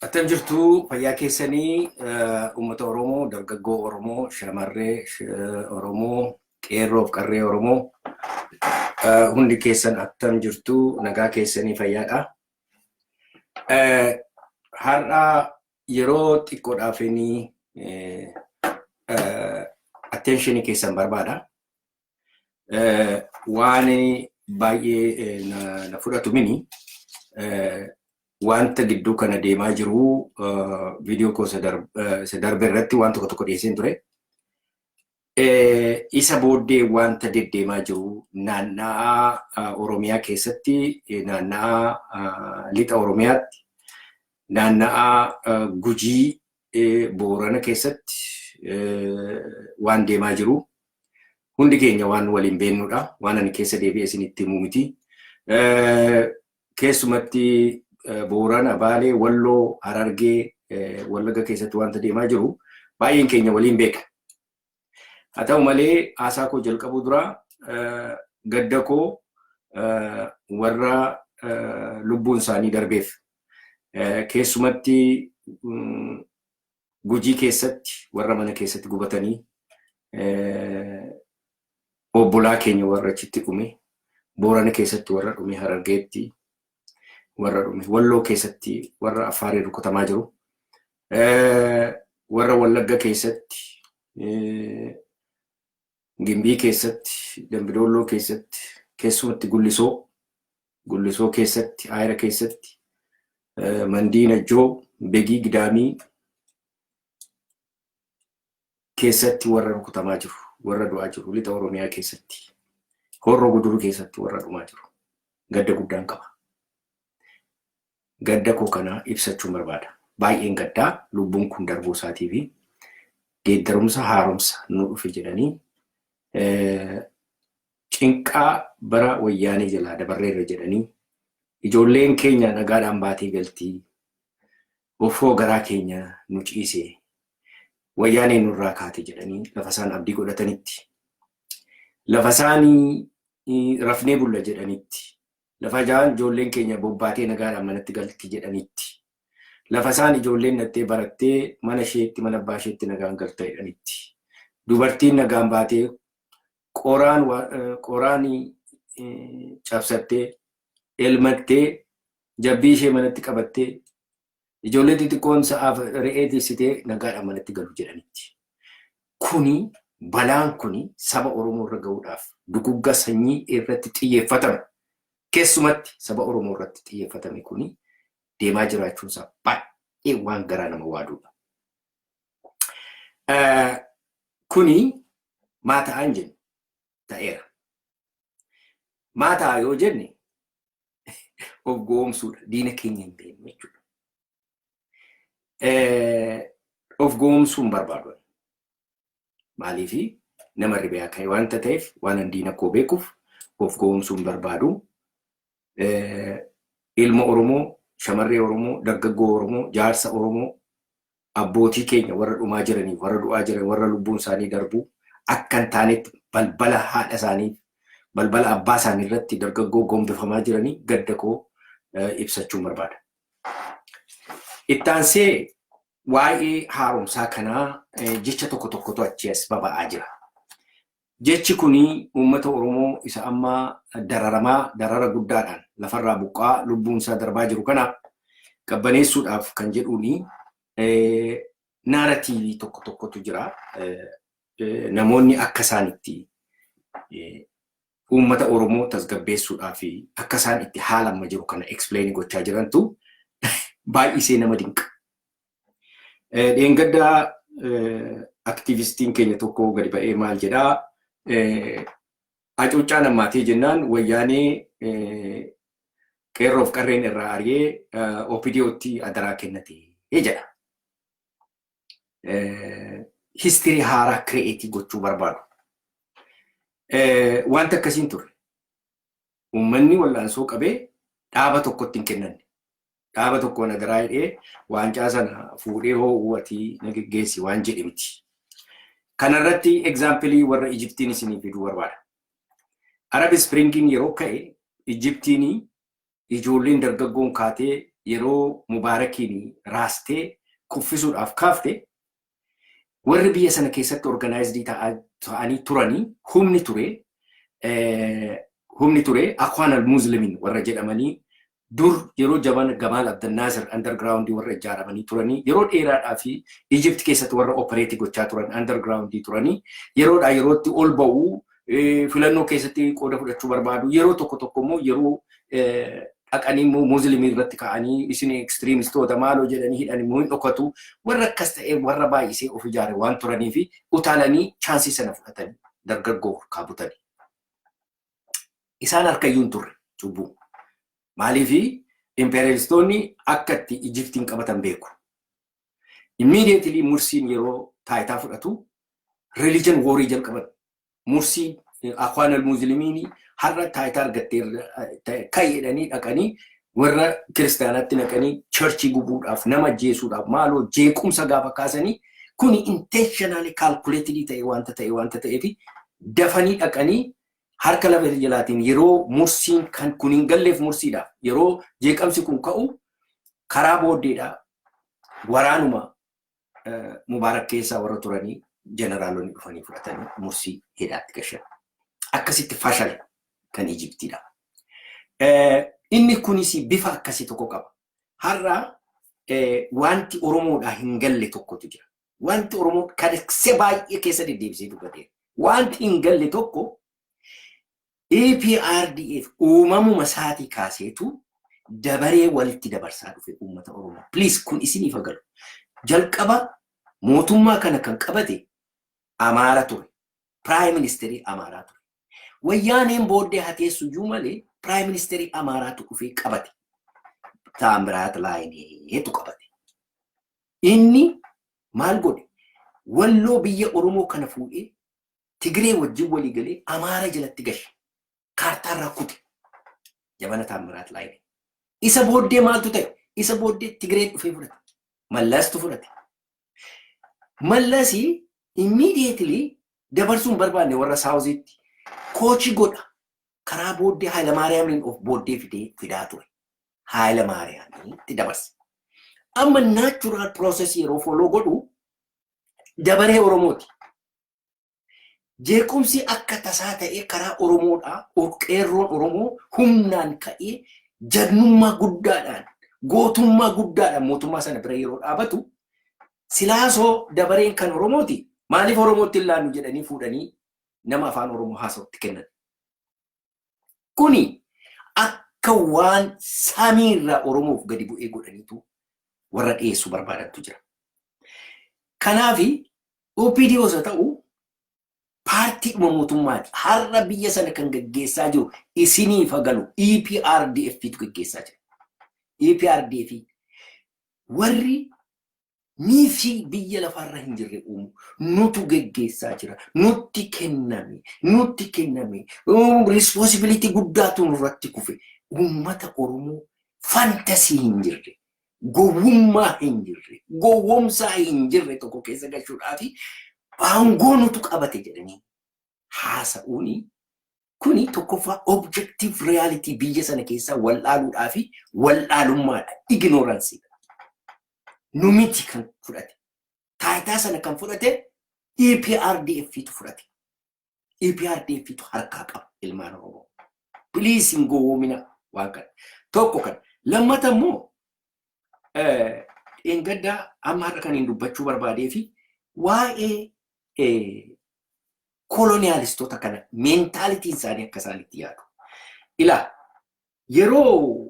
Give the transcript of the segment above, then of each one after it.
Attam jirtu fayyaa keessanii uummata Oromoo, dargaggoo Oromoo, shamarree Oromoo, qeerroof qarree Oromoo hundi keessan attam jirtu nagaa keessanii fayyaadha. Har'a yeroo xiqqoodhaafini attention keessan barbaada. Waan baay'ee na fudhatu mini wanta gidduu kana deemaa jiru video ko isa darbe irratti waan tokko dhiyeessin ture. Isa booddee wanta deddeemaa jiru naannaa Oromiyaa keessatti, naannaa lixa Oromiyaatti, naannaa Gujii Boorana keessatti waan deemaa jiru. Hundi keenya waan waliin beennudha. Waan ani keessa deebi'ee isinitti himuu miti. Keessumatti Boorana, Baalee, Walloo, Harargee, Wallagga keessatti wanta deemaa jiru baay'een keenya waliin beeka. Haa ta'u malee haasaa koo jalqabuu dura gadda koo warra lubbuun isaanii darbeef keessumatti Gujii keessatti warra mana keessatti gubatanii obbolaa keenya warra achitti dhume, Boorana keessatti warra dhume, Harargeetti warra dhume, Walloo keessatti warra Afaarii rukutamaa jiru, warra Wallagga keessatti, Gimbii keessatti, Dambidolloo keessatti, keessumatti Gullisoo keessatti, Ayira keessatti, Mandii Najjoo, Begii Gidaamii keessatti warra rukutamaa jiru, warra du'aa jiru, lixa Oromiyaa keessatti, Horroo Guduruu keessatti warra dhumaa jiru. Gadda guddaan qaba. Gadda koo kana ibsachuun barbaada. Baay'een gaddaa lubbuun kun darbuu isaatii fi geeddarumsa haaromsa nu dhufe jedhanii cinqaa bara wayyaanee jalaa dabarreerra jedhanii ijoolleen keenya nagaadhaan baatee galtii ofoo garaa keenya nu ciisee wayyaanee nurraa kaate jedhanii lafa isaan abdii godhatanitti, lafa isaanii rafnee bulla jedhanitti, lafa ijoolleen keenya bobbaatee nagaadhaan manatti galti jedhanitti, lafa isaan ijoolleen nattee barattee mana isheetti, mana abbaa isheetti nagaan galta jedhanitti, dubartiin nagaan baatee qoraanii cabsattee, elmattee, jabbii ishee manatti qabattee, ijoollee xixiqqoon sa'aaf re'ee tiksitee nagaadhaan manatti galu jedhanitti. Kuni balaan kuni saba Oromoo irra ga'uudhaaf dugugga sanyii irratti xiyyeeffatame, keessumatti saba Oromoo irratti xiyyeeffatame kuni deemaa jiraachuunsaa baay'ee waan garaa nama waadudha. Kuni maa ta'an jennu ta'eera. Maa ta'a yoo jenne of goomsuudha. Diina keenya hin beeknu jechuudha. Of goomsuun barbaadu. Maaliifi nama ribeeyaa kan wanta ta'eef waan diina koo beekuuf of goomsuun barbaadu. Ilma Oromoo, shamarree Oromoo, dargaggoo Oromoo, jaarsa Oromoo, abbootii keenya warra dhumaa jiranii, warra du'aa jiran, warra lubbuun isaanii darbu akka hin taanetti balbala haadha isaanii, balbala abbaa isaanii irratti dargaggoo gombifamaa jiranii gadda koo ibsachuun barbaada. Itti aansee waa'ee haaromsaa kanaa jecha tokkotu achi as baba'aa jira. Jechi kuni uummata Oromoo isa amma darara guddaadhaan lafarraa buqqaa lubbuun isaa darbaa jiru kana qabbaneessuudhaaf kan jedhuuni naaratiivii tokkotu jira. Namoonni akka isaanitti uummata Oromoo tasgabbeessuudhaaf akka isaan itti haala amma jiru kana explain gochaa jirantu baay'isee nama dinqa. Dheengaddaa aktivistiin keenya tokko gadi ba'ee maal jedhaa? Hacuuccaa namaatii jennaan wayyaanee qeerroof qarreen irraa ari'ee OPDOtti adaraa kennate jedha. Histirii haaraa kireetii gochuu barbaadu. Wanta akkasiin turre. Uummanni wallaansoo qabee dhaaba tokkotti hin kennanne. Dhaaba tokkoon adaraa hidhee waancaa sana fuudhee ho'uwatii na geggeessi waan jedhe miti. Kanarratti egzaampilii warra Ijiptiin isinii fiduu barbaada. Arab Springiin yeroo ka'e Ijiptiin ijoolleen dargaggoon kaatee yeroo Mubaarakiin raastee kuffisuudhaaf kaafte warri biyya sana keessatti organized ta'anii turanii humni ture Akhwan al-Muslimin warra jedhamanii dur yeroo jaban Gamal Abdel Nasser underground warra ijaaramanii turanii yeroo dheeraadhaa fi Egypt keessatti warra operate gochaa turan underground turanii yeroodhaa yerootti ol ba'uu filannoo keessatti qooda fudhachuu barbaadu yeroo tokko immoo yeroo dhaqanii immoo Muslimii irratti ka'anii isin extremistoota maaloo jedhanii hidhanii immoo hin dhokatu warra akkas ta'e warra baay'isee of ijaare waan turanii fi utaalanii chaansii sana fudhatanii dargaggoo kaabutanii. Isaan harkayyuun turre cubbuu. Maaliifi imperialistoonni akkatti Egyptiin qabatan beeku. Immediately Mursiin yeroo taayitaa fudhatu religion warrii jalqaban. Mursiin Akhwan al-Muslimin har'a taayitaa argattee kayyedhanii dhaqanii warra kiristaanaatti naqanii churchii gubuudhaaf nama jeesuudhaaf maaloo jeequmsa gaafa kaasanii kuni intentionally calculated ta'e wanta ta'eefi dafanii dhaqanii harka lafa jalaatiin yeroo Mursiin kan kun hin galleef Mursiidhaaf yeroo jeeqamsi kun ka'u karaa booddeedhaa waraanuma Mubaarak keessaa warra turanii generaalonni dhufanii fudhatanii Mursii hidhaatti gashan. Akkasitti fashal kan Egyptiidha. Inni kunis bifa akkasii tokko qaba. Har'a wanti Oromoodhaa hin galle tokkotu jira. Wanti Oromoo kadhaqsee baay'ee keessa deddeebisee dubbatee. Wanti hin galle tokko EPRDF uumamuma isaatii kaaseetu dabaree walitti dabarsaa dhufe uummata Oromoo. Please kun isiniif agalu. Jalqaba mootummaa kana kan qabate Amaara ture. Prime Ministerii Amaaraa ture. Wayyaaneen booddee hateessu iyyuu malee Prime Ministerii Amaaraatu dhufee qabate. Taamiraat Laayineetu qabate. Inni maal godhe? Walloo biyya Oromoo kana fuudhee Tigree wajjin walii galee Amaara jalatti gashe. Kaartaa irraa kute. Jabana Taamiraat Laayinee. Isa booddee maaltu ta'e? Isa booddee Tigree dhufee fudhate. Mallastu fudhate. Mallasi immediately dabarsuun barbaanne warra Saawuziitti koochi godha. Karaa booddee Hayilamaariyaamiin of booddee fidaa ture. Hayilamaariyaamiitti dabarse. Amma natural process yeroo follow godhu dabaree Oromooti. Jeequmsi akka tasaa ta'ee karaa Oromoodhaa qeerroon Oromoo humnaan ka'ee jannummaa guddaadhaan gootummaa guddaadhaan mootummaa sana bira yeroo dhaabatu silaasoo dabareen kan Oromooti. Maaliif Oromootti ilaannu jedhanii fuudhanii nama afaan Oromoo haasawatti kennan. Kuni akka waan samiirraa Oromoof gadi bu'ee godhaniitu warra dhiyeessu barbaadantu jira. Kanaafi OPDOs ta'u paartii mootummaati. Har'a biyya sana kan gaggeessaa jiru isiniif agalu EPRDF-tu gaggeessaa jira. EPRDF warri niifi biyya lafarra hin jirre uumu nutu gaggeessaa jira. Nutti kenname. Responsibility guddaatu nurratti kufe. Uummata Oromoo fantasii hin jirre. Gowwummaa hin jirre. Gowwomsaa hin jirre tokko keessa galchuudhaafi aangoo nutu qabate jedhanii haasa'uuni. Kuni tokkoffaa objective reality biyya sana keessaa wallaaluudhaafi wallaalummaadha. Ignorance. Numiti kan fudhate. Taayitaa sana kan fudhate EPRDF-tu fudhate. EPRDF-tu harkaa qaba ilmaan Oromoo. Please hin gowwoomina waan kana. Tokko kan lammata immoo engaddaa amma har'a kan hin dubbachuu barbaadee fi waa'ee koloniyaalistoota kana meentaalitiin isaanii akka isaanitti yaadu. Ilaa yeroo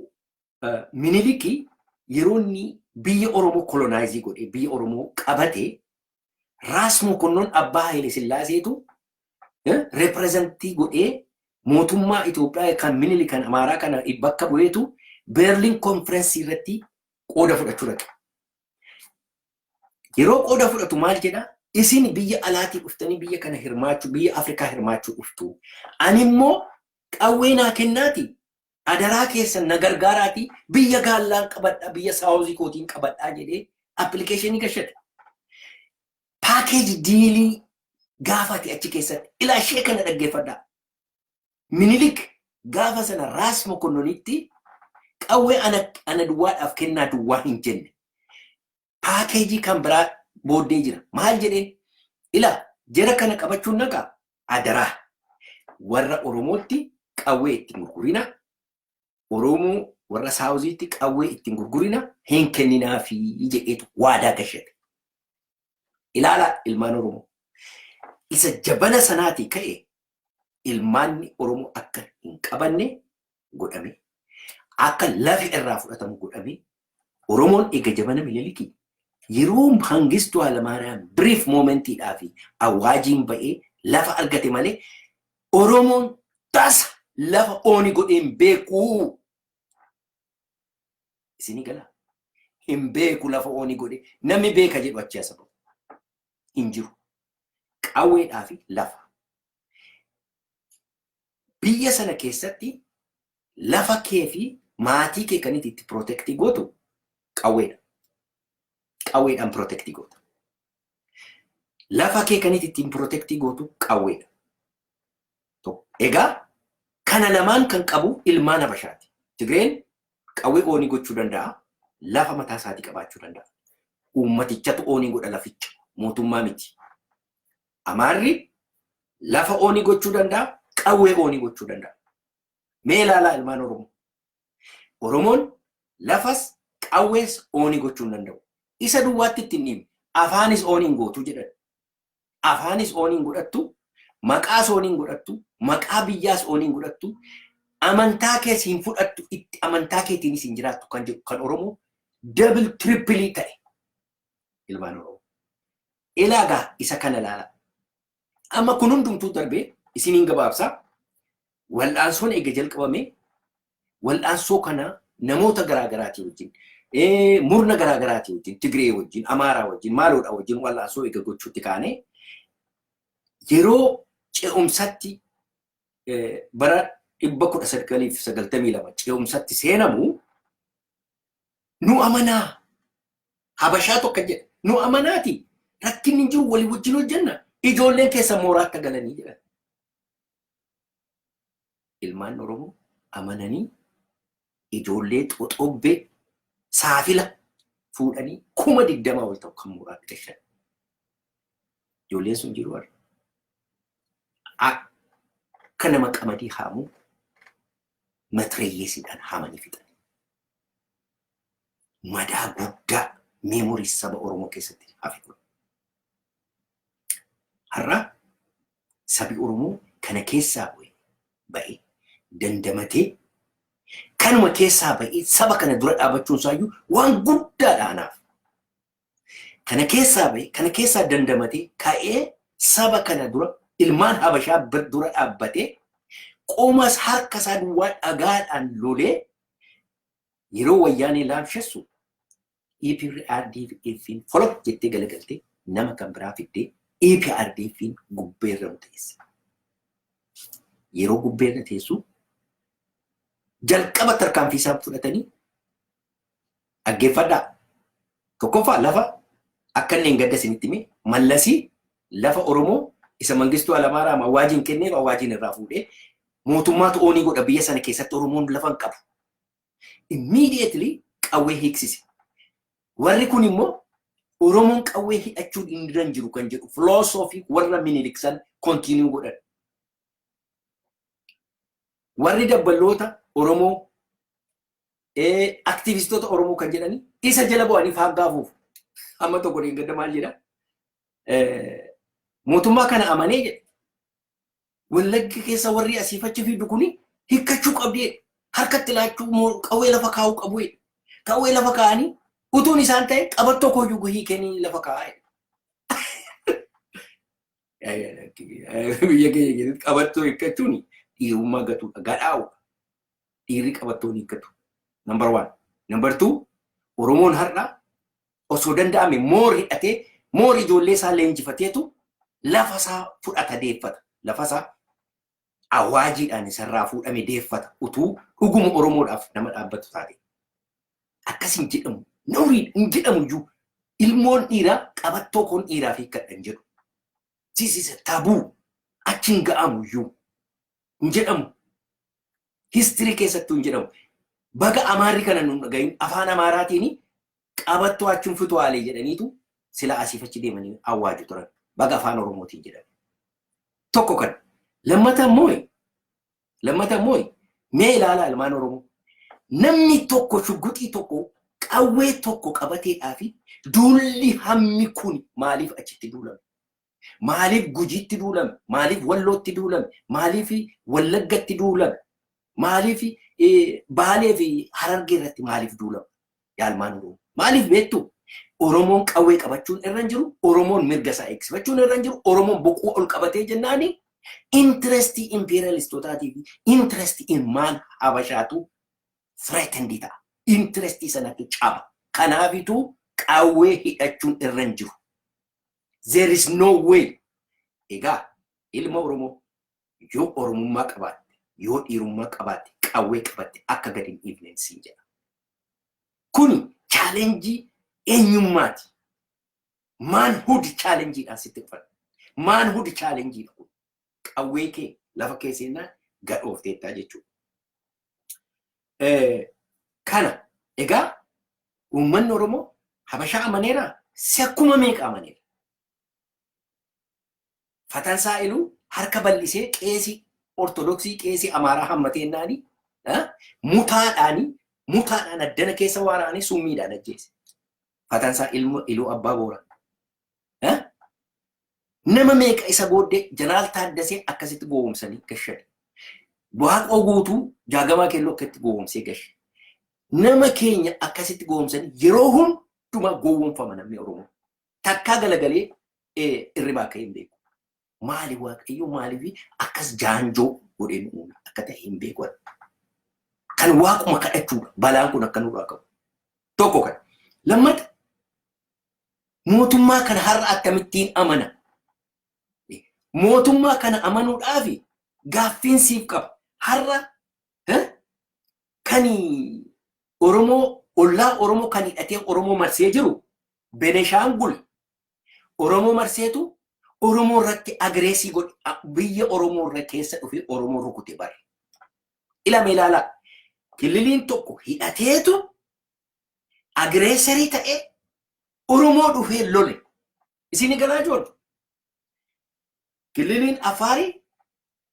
Miniliki yeroo inni biyya Oromoo kolonaaizii godhee biyya Oromoo qabate Raas Mokonnon Abbaa Haile Sillaaseetu reprezentii godhee mootummaa Itoophiyaa kan Minilik kan Amaaraa kana bakka bu'eetu Berlin Conference irratti qooda fudhachuu dhaqe. Yeroo qooda fudhatu maal jedhaa? Isin biyya alaatii dhuftanii biyya kana hirmaachuu biyya Afrikaa hirmaachuu dhuftu. Ani immoo qawwee naa kennaati. Adaraa keessan na gargaaraati biyya gaallaan qabadhaa biyya Saawuzii kootiin qabadhaa jedhee appilikeeshinii gashate. Paakeeji diilii gaafate achi keessatti ilaa ishee kana dhaggeeffadhaa. Minilik gaafa sana Raas Mokonnonitti qawwee ana duwwaadhaaf kennaa duwwaa hin jenne. Paakeejii kan biraa booddee jira. Maal jedheen? Ila jara kana qabachuun nagaa adaraa warra Oromootti qawwee ittiin gurgurina. Oromoo warra Saawuziitti qawwee ittiin gurgurina hin kenninaafi jedheetu waadaa gashate. Ilaala ilmaan Oromoo. Isa jabana sanaatii ka'e ilmaanni Oromoo akka hin qabanne godhame. Akka lafi irraa fudhatamu godhame. Oromoon eega jabana Minilikii yeroo Mangistuu Hayilamaariyaam brief momentiidhaa fi awwaajiin ba'ee lafa argate malee Oromoon tasa lafa ooni godheen beekuu. Isinii gala. Hin beeku lafa ooni godhe. Namni beeka jedhu achi as bahu. Hin jiru. Qawweedhaa fi lafa. Biyya sana keessatti lafa kee fi maatii kee kan itti protectii gootu qawweedha. Qawweedhaan protectii goota. Lafa kee kan itti protectii gootu qawweedha. Egaa kana lamaan kan qabu ilmaan Habashaati. Tigreen qawwee oonii gochuu danda'a. Lafa mataa isaatii qabaachuu danda'a. Uummatichatu oonii godha laficha. Mootummaa miti. Amaarri lafa oonii gochuu danda'a. Qawwee oonii gochuu danda'a. Mee ilaalaa ilmaan Oromoo. Oromoon lafas qawwees oonii gochuu danda'u. Isa duwwaatti ittiin dhimmi. Afaanis ooniin gootuu jedhan. Afaanis ooniin godhattu. Maqaas ooniin godhattu. Maqaa biyyaas ooniin godhattu. Amantaa kees hin fudhattu. Itti amantaa keetiinis hin jiraattu kan jedhu kan Oromoo double triple ta'e. Ilmaan Oromoo. Ilaagaa isa kana ilaala. Amma kun hundumtuu darbee isiniin gabaabsaa. Wal'aansoon eega jalqabame wal'aansoo kana namoota garaagaraatii wajjin murna garaagaraatii wajjin Tigree wajjin Amaaraa wajjin maaloodha wajjin wal'aansoo eega gochuutti kaane yeroo ce'umsatti bara 1992 ce'umsatti seenamu nu amanaa Habashaa tokko jedha nu amanaati rakkinni hin jiru walii wajjin hojjenna ijoolleen keessa mooraatti galanii jedhan. Ilmaan Oromoo amananii ijoollee xoxobbee saafila fuudhanii 20,000 ol ta'u kan mooraatti gashan. Ijoolleen sun jiru warra. Akka nama qamadii haamuu matreeyyeesiidhaan haamanii fixan. Madaa guddaa meemorii saba Oromoo keessatti hafe kun. Har'a sabi Oromoo kana keessaa ba'ee dandamatee kanuma keessaa ba'ee saba kana dura dhaabachuun isaayyuu waan guddaadha anaaf. Kana keessaa ba'ee kana keessaa dandamatee ka'ee saba kana dura ilmaan Habashaa dura dhaabbatee qomas harka isaa duwwaa dhagaadhaan lolee yeroo wayyaanee laamshessu EPRDF'n folok jettee galagaltee nama kan biraa fiddee EPRDF'n gubbeerra teesse. Yeroo gubbeerra teessu jalqaba tarkaanfii isaa fudhatanii dhaggeeffadhaa. Tokkoffaa lafa akka inni hin gadda isinitti hime Mallasii lafa Oromoo isa Mangistuu Hayilamaariyaam awwaajiin kenneef awwaajiin irraa fuudhee mootummaatu oonii godha biyya sana keessatti Oromoon lafa hin qabu. Immediately qawwee hiiksise. Warri kun immoo Oromoon qawwee hidhachuu hin jiru kan jedhu filoosoofi warra Minilik san kontiinuu godhan. Warri dabballoota Oromoo aktivistoota Oromoo kan jedhani isa jala bu'anii faaggaafuuf amma tokko deeggarda maal jedha mootummaa kana amanee jedhe Wallagga keessa warri asiifachi fidu kuni hiikkachuu qabdee harkatti laachuu qawwee lafa kaa'uu qabu. Qawwee lafa kaa'anii utuun isaan ta'e qabattoo kooyyuu hiikanii lafa kaa'aa. Biyya keenya keessatti qabattoo hiikkachuun dhiirummaa gatuudha. Gadhaa'u dhiirri qabattoo hiikkatu. Number 1. Number 2 Oromoon har'a osoo danda'ame moor hidhatee moor ijoollee isaa leenjifateetu lafa isaa fudhata deeffata. Lafa isaa awwaajiidhaan isarraa fuudhame deeffata utuu dhuguma Oromoodhaaf nama dhaabbatu taate. Akkasin jedhamu naurii hin jedhamu iyyuu ilmoon dhiiraa qabattoo koon dhiiraaf hiikkadha hin jedhu. This tabuu achiin ga'amu iyyuu hin jedhamu. Histirii keessattuu hin jedhamu. baga Amaarri kana nun dhagayin afaan Amaaraatiin qabattu achuun fitu waalee jedhaniitu sila asiif achi deemanii awwaaju turan baga afaan Oromootiin jedhan. Tokko kan lammata immoo mee ilaalaa ilmaan Oromoo namni tokko shugguxii tokko qawwee tokko qabateedhaa fi duulli hammi kun maaliif achitti duulame? Maaliif Gujiitti duulame? Maaliif Wallootti duulame? Maaliif Wallaggatti duulame? Maaliif Baalee fi Harargee irratti maaliif duulame? Yaa ilmaan Oromoo maaliif beektu? Oromoon qawwee qabachuun irra hin jiru, Oromoon mirga isaa eegsifachuun irra hin jiru, Oromoon boquu ol qabatee jennaani interestii imperialistootatii fi interestii ilmaan Habashaatu threatened ta'a. Interestii sanatti caba. Kanaafitu qawwee hidhachuun irra hin jiru. There is no way. Egaa ilma Oromoo yoo Oromummaa qabaatte, yoo dhiirummaa qabaatte, qawwee qabatte akka gadi hin dhiifne siin jedha. Kuni challenge eenyummaati. Manhood challenge sitti dhufan. Manhood challenge kun qawwee kee lafa kee seenaa gadhoofteettaa jechuudha. Kana egaa uummanni Oromoo Habashaa amaneera sakkuma meeqa amaneera. Fatansaa iluu harka bal'isee qeesii Ortodoksii qeesii Amaaraa hammateennaani mutaadhaan addana keessa waraanii summiidhaan ajjeese. Fatansaa iluu abbaa boora. Nama meeqa isa booddee Jeneraal Taaddasee akkasitti gowwoomsanii gashan. Waaqoo guutuu jaagamaa keelloo akkatti gowwoomsee gashe. Nama keenya akkasitti gowwoomsanii yeroo hundumaa gowwoomfama namni Oromoo. Takkaa galagalee irribaa ka'ee hin beeku. Maali Waaqayyo maaliif akkas jaanjoo godheen uuma akka ta'e hin beeku. Kan Waaquma kadhachuudha. Balaan kun akka nurraa qabu. Tokko kan. Lammata mootummaa kana har'a akkamittiin amana? Mootummaa kana amanuudhaaf gaaffiin siif qaba. Har'a kan Oromoo ollaa Oromoo kan hidhatee Oromoo marsee jiru Beneshaangul Oromoo marseetu Oromoo irratti agreesii godhe biyya Oromoo irra keessa dhufee Oromoo rukute bare. Ilama ilaalaa kililiin tokko hidhateetu agreesarii ta'ee Oromoo dhufee lole. Isin galaa joon kililiin Afaarii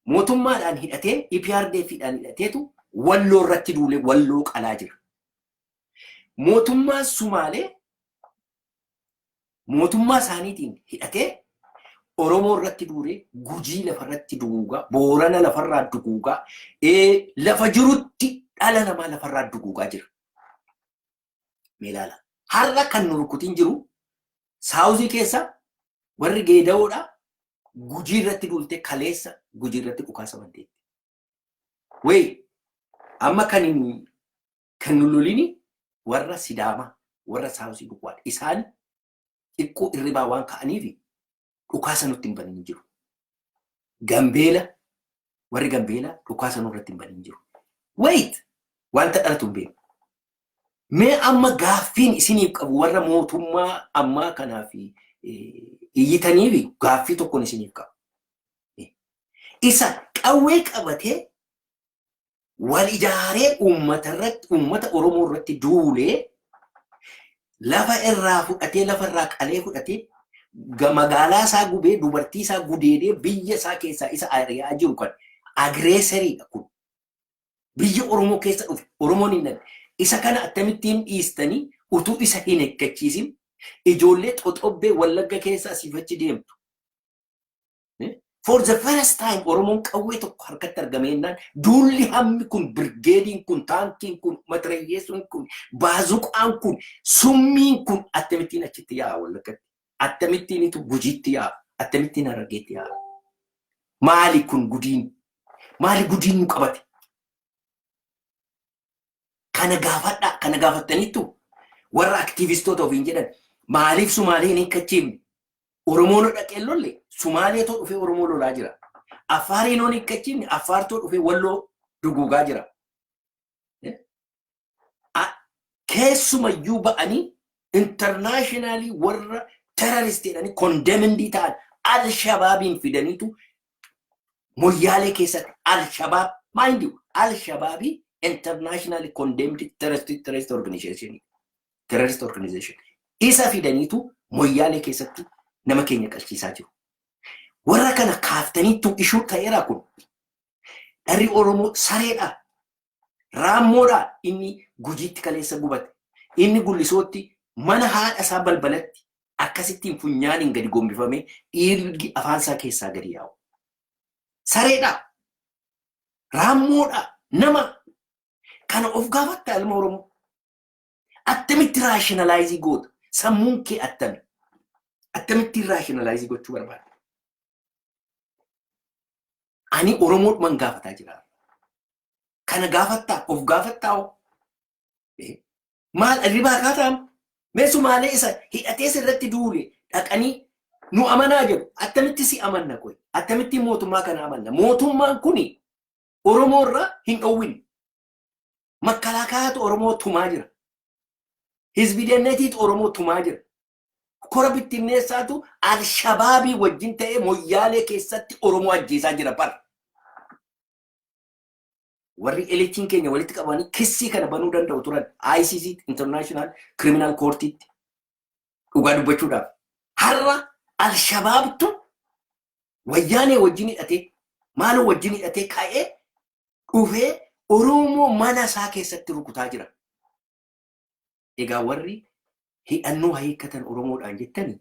mootummaadhaan hidhatee EPRDF'dhaan hidhateetu Walloo irratti duule Walloo qalaa jira. Mootummaan Sumaalee mootummaa isaaniitiin hidhatee Oromoo irratti duule Gujii lafarratti duguugaa, Boorana lafarraa duguugaa, lafa jirutti dhala namaa lafarraa duguugaa jira. Meelaala. Har'a kan nu rukutiin jiru Saawuzii keessa warri Geedawoodhaa Gujii irratti duulte kaleessa Gujii irratti dhukaasa banteetti. Wey amma kan nu lolini warra Sidaamaa warra Saawuzii duwwaadha. Isaan xiqqoo irribaa waan ka'aniif dhukaasa nutti hin banin jiru. Gambeela warri Gambeela dhukaasa nurratti hin banin jiru. Wait wanta dhalatu hin beeku. Mee amma gaaffiin isiniif qabu warra mootummaa ammaa kanaaf iyyitaniif gaaffii tokkoon isiniif qabu. Isa qawwee qabatee wal ijaaree uummata Oromoo irratti duulee lafa irraa fudhatee lafa irraa qalee fudhatee magaalaa isaa gubee dubartii isaa gudeedee biyya isaa keessaa isa ari'aa jiru kan agreesariidha kun. Biyya Oromoo keessa dhufe Oromoon hin dhabe. Isa kana akkamittiin dhiistanii utuu isa hin eeggachiisin ijoollee xoxobbee Wallagga keessa asiif achi deemtu. For the first time Oromoon qawwee tokko harkatti argameenaan duulli hammi kun birgeediin kun taankiin kun matirayyeessuun kun baazuqaan kun summiin kun akkamittiin achitti yaa'a Wallaggatti. Akkamittiin itu Gujiitti yaa'a. Akkamittiin Harargeetti yaa'a. Maali kun gudiin? Maali gudiin nu qabate? Kana gaafadhaa kana gaafattaniittu warra aktiivistoota ofiin jedhan maaliif Sumaaleen hin kachiifne? Oromoon dhaqee lolle Sumaaleetoo dhufee Oromoo lolaa jira. Afaariin hin kachiifne Afaartoo dhufee Walloo duguugaa jira. Keessumayyuu ba'anii internationally warra terroristiidhaanii condemned ta'an Al-Shabaabiin fidaniitu Moyyaalee keessatti Al-Shabaab mind you Al-Shabaabii internationally condemned terrorist organization. Isa fidaniitu moyyaalee keessatti nama keenya qalchiisaa jiru. Warra kana kaaftaniitu ishuu ta'eera kun. Dharri Oromoo sareedha. Raammoodha inni Gujiitti kaleessa gubate. Inni Gullisootti mana haadha isaa balbalatti akkasittiin funyaaniin gadi gombifamee dhiirri afaansaa keessaa gadi yaa'u. Sareedha. Raammoodha. Nama kana of gaafatta ilma Oromoo. Attamitti raashinaalaayizii goota. Sammuun kee attami. Attamitti raashinaalaayizii gochuu barbaada. Ani Oromoodhumaan gaafataa jira. Kana gaafattaa of gaafattaa maal ribaa kaataan meesumaalee isa hidhatee sirratti duule dhaqanii nu amanaa jedhu attamitti si amanna koy attamitti mootummaa kana amanna mootummaan kuni Oromoo irraa hin dhowwin makkalaakaatu Oromoo tumaa jira hizbi deenneetiitu Oromoo tumaa jira kora bittinneessaatu Al-Shabaabii wajjin ta'ee moyyaalee keessatti Oromoo ajjeesaa jira bar warri eliitiin keenya walitti qabanii kissii kana banuu danda'u turan ICC International Criminal Court itti dhugaa dubbachuudhaaf har'a Al-Shabaabtu wayyaanee wajjin hidhatee maaloo wajjin hidhatee ka'ee dhufee Oromoo mana isaa keessatti rukutaa jira. Egaa warri hidhannoo hiikkatan Oromoodhaan jettanii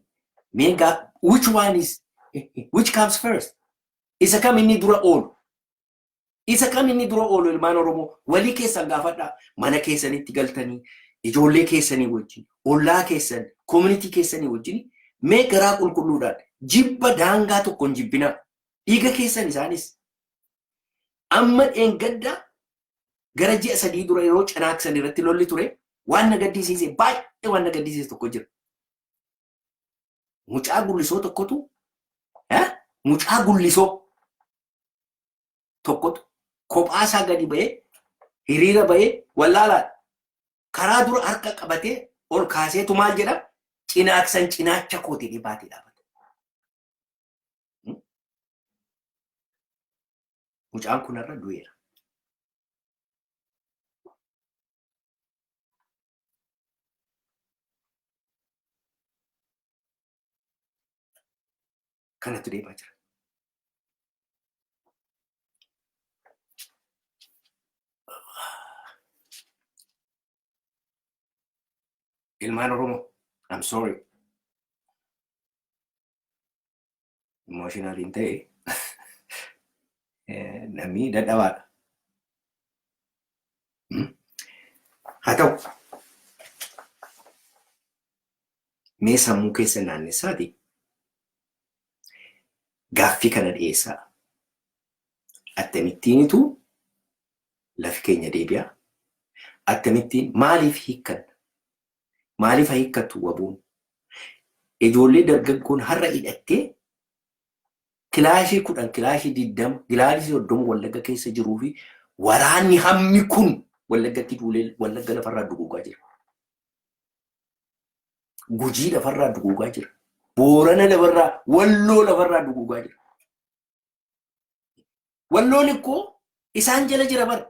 meegaa which comes first? Isa kam inni dura oolu? Isa kam inni dura oolu ilmaan Oromoo walii keessan gaafadhaa mana keessanitti galtanii ijoollee keessanii wajjin ollaa keessan community keessanii wajjin mee garaa qulqulluudhaan jibba daangaa tokkoon jibbinaa dhiiga keessan isaanis amma dheengaddaa gara ji'a 3 dura yeroo cinaaksan irratti lolli ture waan nagaddisiise baay'ee waan nagaddisiise tokko jira. Mucaa gullisoo tokkotu mucaa gullisoo tokkotu kophaa isaa gadi ba'ee hiriira ba'ee wallaalaa karaa dura harka qabatee ol kaaseetu maal jedha cinaaksan cinaacha kootee dhibaatee dhaabata. Mucaan kunarra du'eera. Kanatti deemaa jira. Ilmaan Oromoo, I'm sorry. Emotional hin ta'e namni dadhabaadha. Haa ta'u mee sammuu keessa naannessaati gaaffii kana dhiyeessaa. Akkamittiinitu lafi keenya deebi'a? Akkamittiin maaliif hiikkan? Maaliif hiikkatu wabuun? Ijoollee dargaggoon har'a hidhattee kilaashii 10 kilaashii 20 kilaashii 30 Wallagga keessa jiruu fi waraanni hammi kun Wallaggatti duulee Wallagga lafarraa duguugaa jira. Gujii lafarraa duguugaa jira. Boorana lafarraa Walloo lafarraa duguugaa jira. Walloon ikkoo isaan jala jira bara.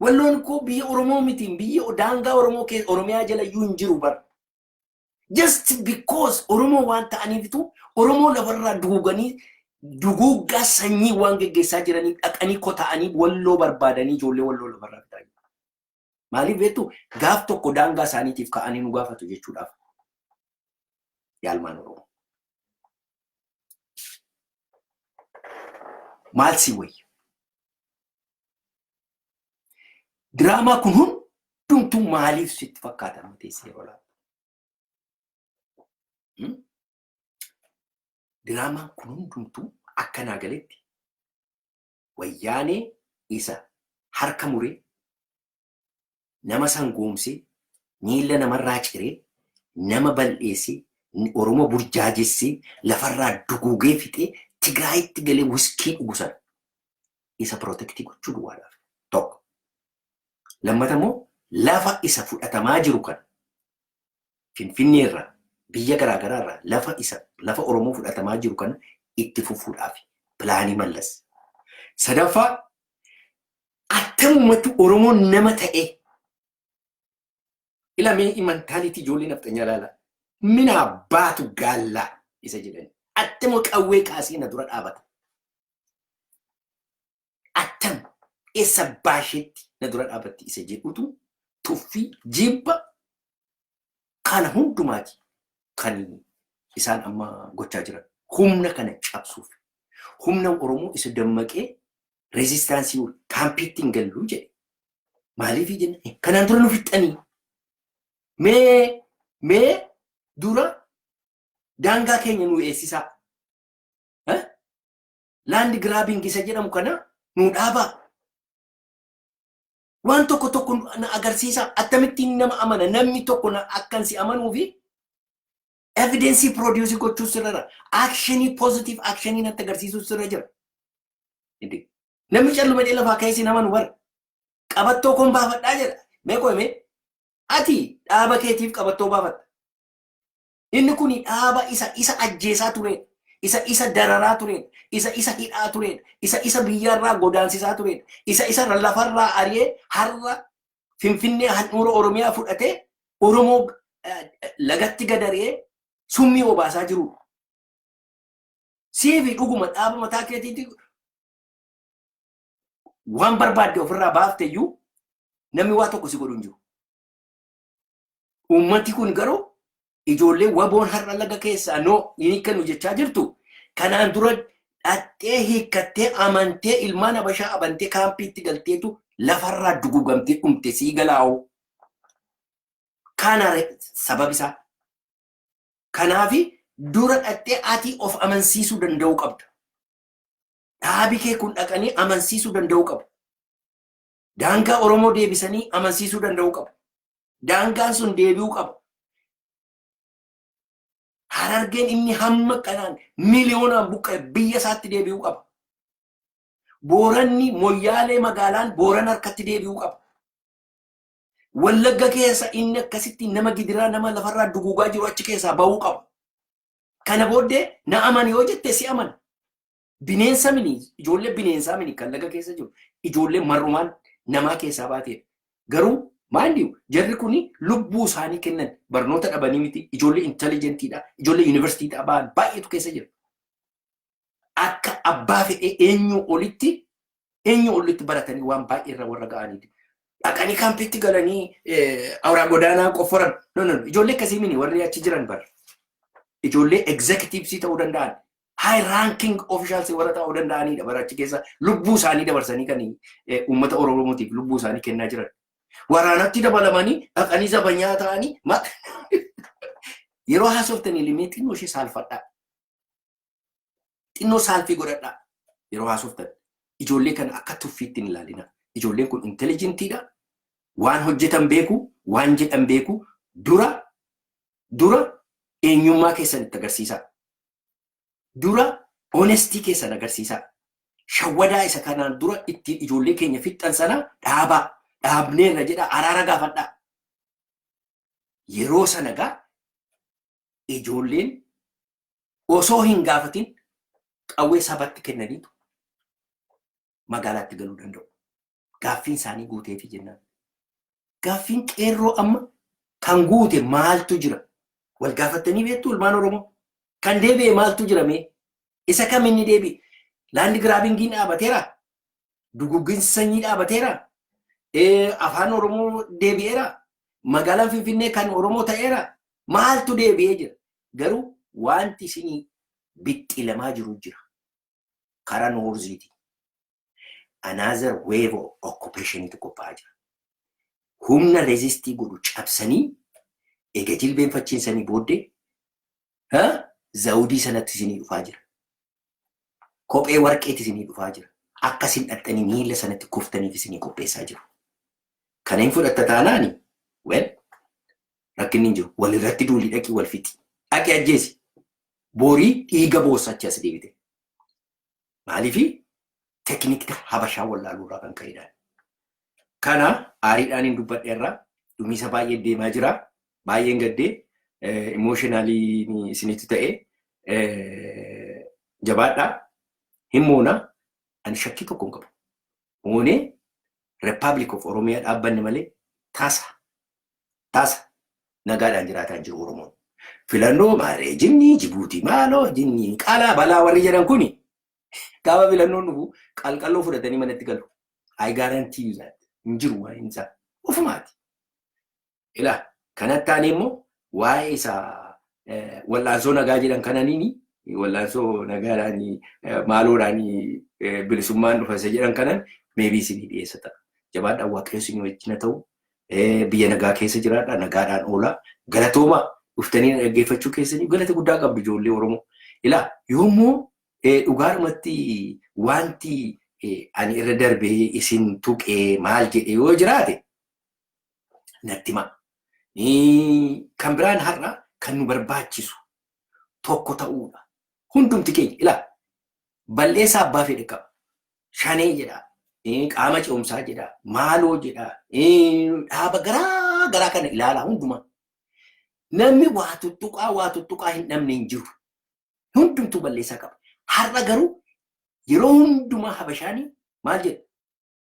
Walloon ikkoo biyya Oromoo mitiin biyya daangaa Oromoo keessa Oromiyaa jala iyyuu hin jiru bara. Just because Oromoo waan ta'aniifitu Oromoo lafarraa duguuganii duguuggaa sanyii waan geggeessaa jiranii dhaqanii kota'anii Walloo barbaadanii ijoollee Walloo lafarraa fidanii. Maaliif beektu gaaf tokko daangaa isaaniitiif ka'anii nu gaafatu jechuudhaaf. Yaalmaan Oromoo. Maal si wayya? Diraamaa kun hundumtuu maaliif sitti fakkaata teessee yeroo laata? Diraamaan kun hundumtuu akkanaa galetti wayyaanee isa harka muree nama sangoomsee miila namarraa ciree nama bal'eessee Oromoo burjaajessee lafarraa duguugee fixee Tigraayitti galee wiskii dhugusan isa protectii gochuu duwwaadhaaf tokko. Lammata immoo lafa isa fudhatamaa jiru kan Finfinnee irraa biyya garaagaraa irraa lafa Oromoo fudhatamaa jiru kan itti fufuudhaaf pilaanii mallas. Sadaffaa Attamumatu Oromoon nama ta'e ilamee imantaaliti ijoollee nafxanyaa laala. Mina baatu gaallaa isa jedhani. Attama qawwee kaasee na dura dhaabata. Attam eessa baasheetti na dura dhaabatti isa jedhutu tuffii jibba kana hundumaati kan isaan amma gochaa jiran. Humna kana cabsuuf. Humna Oromoo isa dammaqee resistaansii kaampiitti hin gallu jedhe. Maaliif jenna? Kanaan dura nu fixxanii. Mee dura daangaa keenya nu eessisaa. Laandi giraabing isa jedhamu kana nu dhaabaa. Waan tokko na agarsiisa. Akkamittiin nama amana. Namni tokko na akkan si amanuu fi evidence produce gochuu sirra. Actionii positive actionii natti agarsiisuu sirra jira. Namni callu madee lafaa ka'ee si naman war. Qabattoo kun baafadhaa jedha. Mee qo'ime ati dhaaba keetiif qabattoo baafatta. Inni kun dhaaba isa ajjeesaa ture. Isa dararaa ture. Isa hidhaa ture. Isa biyyarraa godaansisaa ture. Isa lafarraa ari'ee har'a Finfinnee handhuura Oromiyaa fudhatee Oromoo lagatti gadari'ee summii obaasaa jiru. Siifi dhuguma dhaaba mataa keetiitti waan barbaadde ofirraa baafteyyuu namni waa tokko si godhu hin jiru. Uummanni kun garuu ijoollee waboon har'a laga keessaa noo inni kan hojjechaa jirtu kanaan dura dhattee hiikkattee amantee ilmaan Habashaa abantee kaampiitti galteetu lafarraa dugugamtee dhumte sii galaa'u. Kana sababisaa. Kanaafi dura dhattee ati of amansiisuu danda'uu qabda. Dhaabi kee kun dhaqanii amansiisuu danda'uu qabu. Daangaa Oromoo deebisanii amansiisuu danda'uu qabu. Daangaan sun deebi'uu qabu. Harargeen inni hamma kanaan miliyoonaan buqqa'e biyya isaatti deebi'uu qaba. Booranni Moyyaalee magaalaan Booran harkatti deebi'uu qaba. Wallagga keessa inni akkasitti nama gidiraa nama lafarraa duguugaa jiru achi keessaa ba'uu qaba. Kana booddee na amani yoo jette si amana. Bineensa mini ijoollee bineensaa mini kan laga keessa jiru ijoollee marrumaan namaa keessaa baatee garuu maali jarri kuni lubbuu isaanii kennan barnoota dhabanii miti ijoollee intelligentiidha ijoollee yuunivarsiitiidha ba'an baay'eetu keessa jira. Akka abbaa fedhee eenyu olitti baratanii waan baay'ee irra warra ga'aniiti. Dhaqanii kaampiitti galanii awuraa godaanaa qofforan ijoollee akkasii mini warri achi jiran bara. Ijoollee executives ta'uu danda'an. High ranking officials warra ta'uu danda'anidha bara achi keessa lubbuu isaanii dabarsanii kan uummata Oromootiif lubbuu isaanii kennaa jiran. Waraanatti dabalamanii dhaqanii zabanyaa ta'anii yeroo haasoftanii limee xinnoo ishee saalfadhaa. Xinnoo saalfii godhadhaa yeroo haasoftan. Ijoollee kana akka tuffiitti hin ilaalina. Ijoolleen kun intelligentiidha. Waan hojjetan beeku, waan jedhan beeku dura eenyummaa keessan itti agarsiisaa. Dura honestii keessan agarsiisaa. Shawwadaa isa kanaan dura ittiin ijoollee keenya fixxan sana dhaabaa. Dhaabneerra jedha araara gaafadhaa. Yeroo sana gaa ijoolleen osoo hin gaafatin qawwee sabatti kennaniitu magaalaatti galuu danda'u. Gaaffiin isaanii guuteefi jennaan. Gaaffiin qeerroo amma kan guute maaltu jira? Wal gaafattanii beektu ilmaan Oromoo? Kan deebi'e maaltu jira mee? Isa kam inni deebi'e? Laandi giraabingiin dhaabateera? Dugugginsi sanyii dhaabateera? Afaan Oromoo deebi'eera? Magaalaan Finfinnee kan Oromoo ta'eera? Maaltu deebi'ee jira? Garuu wanti isinii bixxilamaa jiru jira. Karaa Noorziiti. Another wave of occupation to qophaa'aa jira. Humna resistii godhu cabsanii eega jilbeenfachiinsanii booddee zawudii sanatti isinii dhufaa jira. Kophee warqeetti isinii dhufaa jira. Akkasin dhaxxanii miila sanatti kuftaniif isinii qopheessaa jiru. Kana hin fudhatta taanaani rakkinni hin jiru. Walirratti duulii dhaqii wal fixi. Dhaqi ajjeesi. Boorii dhiiga boossachi as deebite. Maaliifi teknikta Habashaa wallaaluurraa kan ka'edha. Kana aariidhaan hin dubbadheerraa dhumiisa baay'ee deemaa jira. Baay'een gaddee emotionally isinitti ta'ee jabaadhaa. Hin moona ani shakkii tokko hin qabu. Moonee Republic of Oromiyaa dhaabbanni malee tasa nagaadhaan jiraataa jiru Oromoon. Filannoo maalee jinni Jibuutii maaloo jinni qaalaa balaa warri jedhan kuni gaafa filannoon dhufu qalqalloo fudhatanii manatti galu. I guarantee you that. Injiru waa insa ufumaati. Ilaa kanatti aanee immoo waa'ee isaa wallaansoo nagaa jedhan kananiini wallaansoo nagaadhaan maaloodhaan bilisummaan dhufase jedhan kanan maybe isinii dhiyeessata. Jabaadhaan waaqayyo isinii wajjin haa ta'u biyya nagaa keessa jiraadha nagaadhaan oolaa galatooma dhuftanii dhaggeeffachuu keessanii galata guddaa qabdu ijoollee Oromoo. Ilaa yoommoo dhugaadhumatti wanti ani irra darbee isin tuqee maal jedhe yoo jiraate natti himaa. Kan biraan har'a kan nu barbaachisu tokko ta'uudha. Hundumti keenya ilaa balleessaa abbaa fedhe qaba. Shanee jedha, qaama ce'umsaa jedha, maaloo jedha, dhaaba garaa kana ilaalaa hundumaa. Namni waa tuttuqaa hin dhabne hin jiru. Hundumtuu balleessaa qaba. Har'a garuu yeroo hundumaa habashaanii maal jedhu?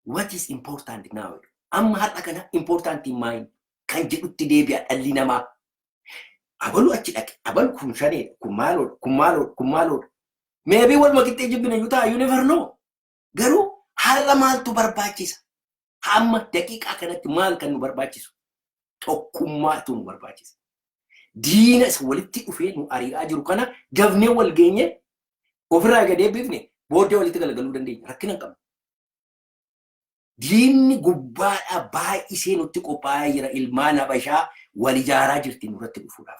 What is important now? Amma har'a kana important in mind kan jedhutti deebi'a dhalli namaa. Abalu achi dhaqe, abalu kun shanee, kun maaloodha. Maybe waluma qixxee jibbina yoo ta'a, you never know. Garuu har'a maaltu barbaachisa? Hamma daqiiqaa kanatti maal kan nu barbaachisu? Tokkummaatu nu barbaachisa. Diina isa walitti dhufee nu ari'aa jiru kana dafnee wal geenye ofirraa gad eebbifne booddee walitti galagaluu dandeenya. Rakkina hin qabnu. Diinni gubbaadhaa baay'isee nutti qophaa'aa jira. Ilmaan Habashaa wal ijaaraa jirti nurratti dhufuudhaaf.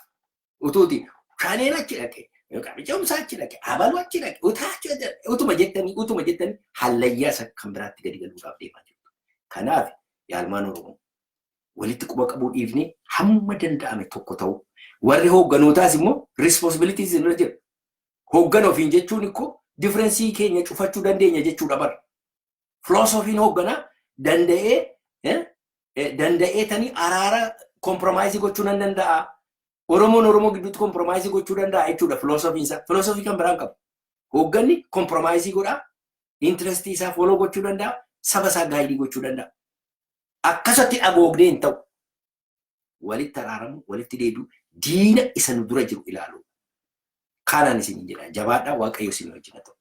Utuuti shaneen achi dhaqe, ce'umsaa achi dhaqe, abaluu achi dhaqe, utuma jettanii hallayyaa isa kan biraatti gadi galuudhaaf deemaa jirtu. Kanaaf yaalmaan Oromoo walitti quba qabuu dhiifnee hamma danda'ame tokko ta'u. Warri hoogganotaas immoo responsibilities irra jira. Hooggan ofiin jechuun ikkoo differensii keenya cufachuu dandeenya jechuudha bara. Filoosofiin hoogganaa danda'ee tanii araara kompromaayisii gochuu nan danda'a. Oromoon Oromoo gidduutti kompromaayisii gochuu danda'a jechuudha filoosofiin isaa. Filoosofii kan biraan qabu. Hoogganni kompromaayisii godhaa, intirestii isaa fooloo gochuu danda'a, saba isaa gaayidii gochuu danda'a. Akkasatti dhagoogdee hin ta'u. Walitti araaramu, walitti deebi'u, diina isa nu dura jiru ilaalu. Kanaan isin jedha. Jabaadhaa Waaqayyo isin wajjin haa ta'u.